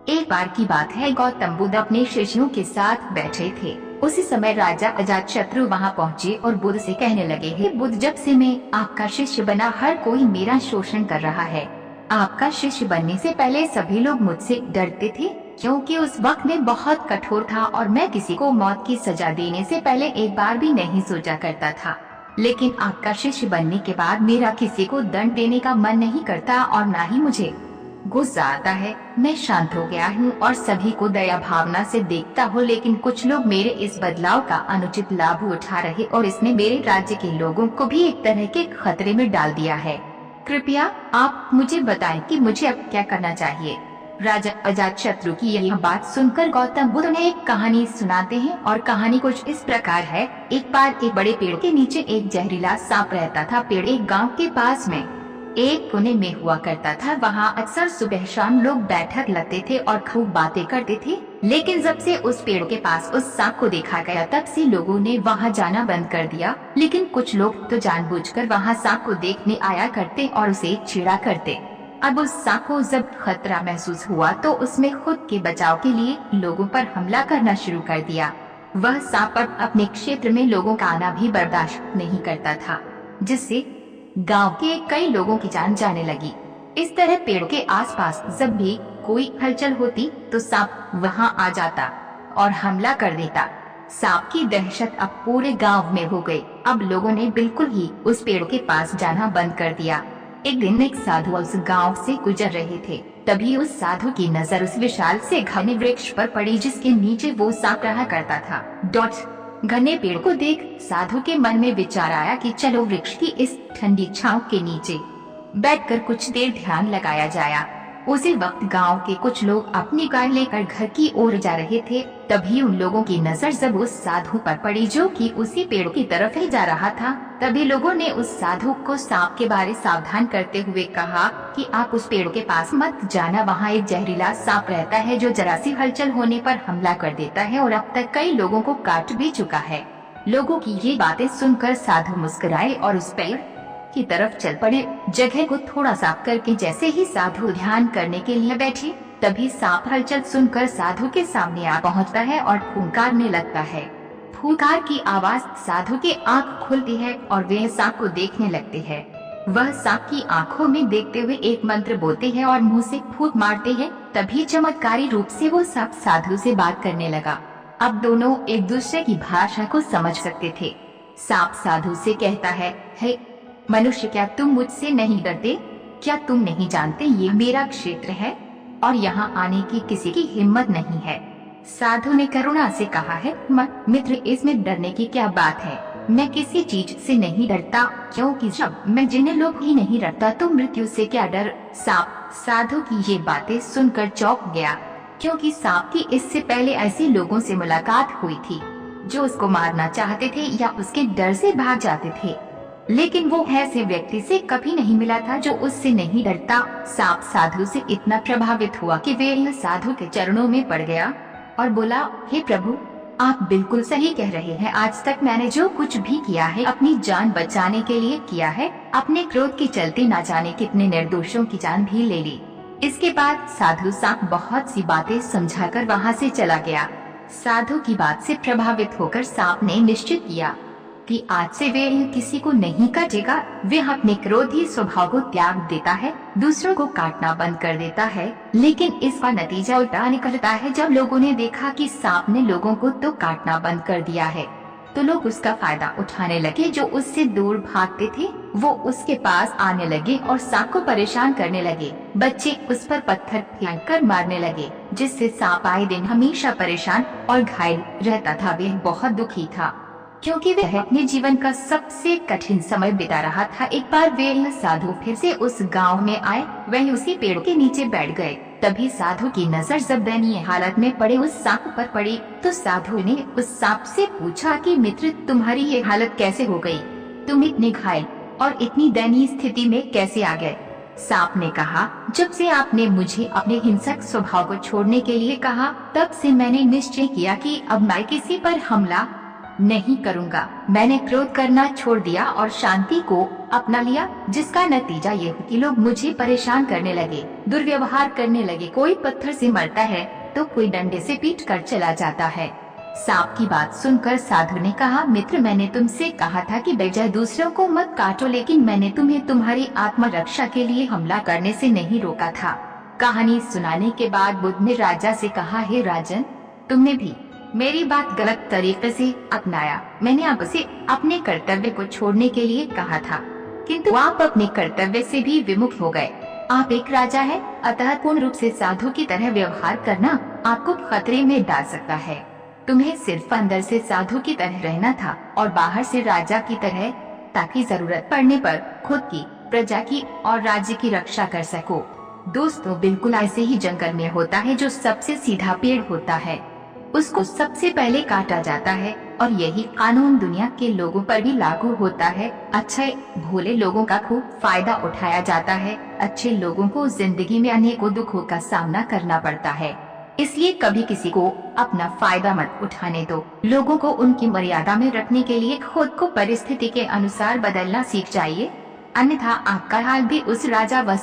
एक बार की बात है, गौतम बुद्ध अपने शिष्यों के साथ बैठे थे। उसी समय राजा अजातशत्रु वहां पहुंचे और बुद्ध से कहने लगे, हे बुद्ध, जब से मैं आपका शिष्य बना हर कोई मेरा शोषण कर रहा है। आपका शिष्य बनने से पहले सभी लोग मुझसे डरते थे, क्योंकि उस वक्त मैं बहुत कठोर था और मैं किसी को मौत की सजा देने से पहले एक बार भी नहीं सोचा करता था। लेकिन आपका शिष्य बनने के बाद मेरा किसी को दंड देने का मन नहीं करता और न ही मुझे गुस्सा आता है। मैं शांत हो गया हूँ और सभी को दया भावना से देखता हूँ, लेकिन कुछ लोग मेरे इस बदलाव का अनुचित लाभ उठा रहे और इसने मेरे राज्य के लोगों को भी एक तरह के खतरे में डाल दिया है। कृपया आप मुझे बताएं कि मुझे अब क्या करना चाहिए। राजा अजातशत्रु की यह बात सुनकर गौतम बुद्ध ने एक कहानी सुनाते हैं और कहानी कुछ इस प्रकार है। एक बार एक बड़े पेड़ के नीचे एक जहरीला सांप रहता था। पेड़ एक गांव के पास में एक कोने में हुआ करता था। वहाँ अक्सर सुबह शाम लोग बैठक लगते थे और खूब बातें करते थे। लेकिन जब से उस पेड़ के पास उस सांप को देखा गया, तब से लोगों ने वहाँ जाना बंद कर दिया। लेकिन कुछ लोग तो जानबूझकर वहाँ सांप को देखने आया करते और उसे छेड़ा करते। अब उस सांप को जब खतरा महसूस हुआ तो उसने खुद के बचाव के लिए लोगों पर हमला करना शुरू कर दिया। वह सांप अब अपने क्षेत्र में लोगों का आना भी बर्दाश्त नहीं करता था, जिससे गांव के कई लोगों की जान जाने लगी। इस तरह पेड़ के आसपास जब भी कोई हलचल होती तो सांप वहां आ जाता और हमला कर देता। सांप की दहशत अब पूरे गांव में हो गई। अब लोगों ने बिल्कुल ही उस पेड़ के पास जाना बंद कर दिया। एक दिन एक साधु उस गांव से गुजर रहे थे। तभी उस साधु की नजर उस विशाल से घने वृक्ष पर पड़ी, जिसके नीचे वो सांप रहा करता था। घने पेड़ को देख साधु के मन में विचार आया कि चलो वृक्ष की इस ठंडी छांव के नीचे बैठकर कुछ देर ध्यान लगाया जाए। उसी वक्त गांव के कुछ लोग अपनी कार लेकर घर की ओर जा रहे थे। तभी उन लोगों की नजर जब उस साधु पर पड़ी, जो कि उसी पेड़ की तरफ ही जा रहा था। तभी लोगों ने उस साधु को सांप के बारे सावधान करते हुए कहा कि आप उस पेड़ के पास मत जाना, वहाँ एक जहरीला सांप रहता है जो जरा सी हलचल होने पर हमला कर देता है और अब तक कई लोगों को काट भी चुका है। लोगों की ये बातें सुनकर साधु मुस्कुराए और उस पेड़ की तरफ चल पड़े। जगह को थोड़ा साफ करके जैसे ही साधु ध्यान करने के लिए बैठे, तभी सांप हलचल सुनकर साधु के सामने आ पहुंचता है और फुंकारने लगता है। फुंकार की आवाज साधु की आंख खुलती है और वे सांप को देखने लगते हैं। वह सांप की आंखों में देखते हुए एक मंत्र बोलते हैं और मुंह से फूंक मारते हैं। तभी चमत्कारी रूप से वो सांप साधु से बात करने लगा। अब दोनों एक दूसरे की भाषा को समझ सकते थे। सांप साधु से कहता है, हे मनुष्य, क्या तुम मुझसे नहीं डरते? क्या तुम नहीं जानते ये मेरा क्षेत्र है और यहाँ आने की किसी की हिम्मत नहीं है? साधु ने करुणा से कहा है, मित्र, इसमें डरने की क्या बात है? मैं किसी चीज से नहीं डरता, क्योंकि जब मैं जिन्हें लोग ही नहीं डरता तो मृत्यु से क्या डर? सांप साधु की ये बातें सुनकर चौंक गया, क्योंकि सांप की इससे पहले ऐसे लोगों से मुलाकात हुई थी जो उसको मारना चाहते थे या उसके डर से भाग जाते थे, लेकिन वो ऐसे व्यक्ति से कभी नहीं मिला था जो उससे नहीं डरता। सांप साधु से इतना प्रभावित हुआ कि वे साधु के चरणों में पड़ गया और बोला, हे प्रभु, आप बिल्कुल सही कह रहे हैं। आज तक मैंने जो कुछ भी किया है अपनी जान बचाने के लिए किया है। अपने क्रोध के चलते ना जाने कितने निर्दोषों की जान भी ले ली। इसके बाद साधु सांप बहुत सी बातें समझाकर वहाँ से चला गया। साधु की बात से प्रभावित होकर सांप ने निश्चय किया कि आज से वे किसी को नहीं काटेगा। वे अपने क्रोधी स्वभाव को त्याग देता है, दूसरों को काटना बंद कर देता है। लेकिन इसका नतीजा उल्टा निकलता है। जब लोगों ने देखा कि सांप ने लोगों को तो काटना बंद कर दिया है, तो लोग उसका फायदा उठाने लगे। जो उससे दूर भागते थे वो उसके पास आने लगे और सांप को परेशान करने लगे। बच्चे उस पर पत्थर फेंककर मारने लगे, जिससे सांप आए दिन हमेशा परेशान और घायल रहता था। वह बहुत दुखी था, क्योंकि वह अपने जीवन का सबसे कठिन समय बिता रहा था। एक बार वे साधु फिर से उस गांव में आए। वह उसी पेड़ के नीचे बैठ गए। तभी साधु की नजर जब दयनीय हालत में पड़े उस सांप पर पड़ी, तो साधु ने उस सांप से पूछा कि मित्र, तुम्हारी ये हालत कैसे हो गई? तुम इतने घायल और इतनी दयनीय स्थिति में कैसे आ गए? सांप ने कहा, जब से आपने मुझे अपने हिंसक स्वभाव को छोड़ने के लिए कहा, तब से मैंने निश्चय किया कि अब मैं किसी पर हमला नहीं करूँगा। मैंने क्रोध करना छोड़ दिया और शांति को अपना लिया, जिसका नतीजा ये हुआ कि लोग मुझे परेशान करने लगे, दुर्व्यवहार करने लगे। कोई पत्थर से मरता है तो कोई डंडे से पीट कर चला जाता है। सांप की बात सुनकर साधु ने कहा, मित्र, मैंने तुमसे कहा था कि बेवजह दूसरों को मत काटो, लेकिन मैंने तुम्हें तुम्हारी आत्मरक्षा के लिए हमला करने से नहीं रोका था। कहानी सुनाने के बाद बुद्ध ने राजा से कहा, हे राजन, तुमने भी मेरी बात गलत तरीके से अपनाया। मैंने आपसे अपने कर्तव्य को छोड़ने के लिए कहा था, किंतु आप अपने कर्तव्य से भी विमुख हो गए। आप एक राजा हैं, अतः पूर्ण रूप से साधु की तरह व्यवहार करना आपको खतरे में डाल सकता है। तुम्हें सिर्फ अंदर से साधु की तरह रहना था और बाहर से राजा की तरह, ताकि जरूरत पड़ने पर खुद की, प्रजा की और राज्य की रक्षा कर सको। दोस्तों, बिल्कुल ऐसे ही जंगल में होता है। जो सबसे सीधा पेड़ होता है उसको सबसे पहले काटा जाता है, और यही कानून दुनिया के लोगों पर भी लागू होता है। अच्छे भोले लोगों का खूब फायदा उठाया जाता है। अच्छे लोगों को जिंदगी में अनेकों दुखों का सामना करना पड़ता है, इसलिए कभी किसी को अपना फायदा मत उठाने दो। लोगों को उनकी मर्यादा में रखने के लिए खुद को परिस्थिति के अनुसार बदलना सीख जाइए, अन्यथा आपका हाल भी उस राजा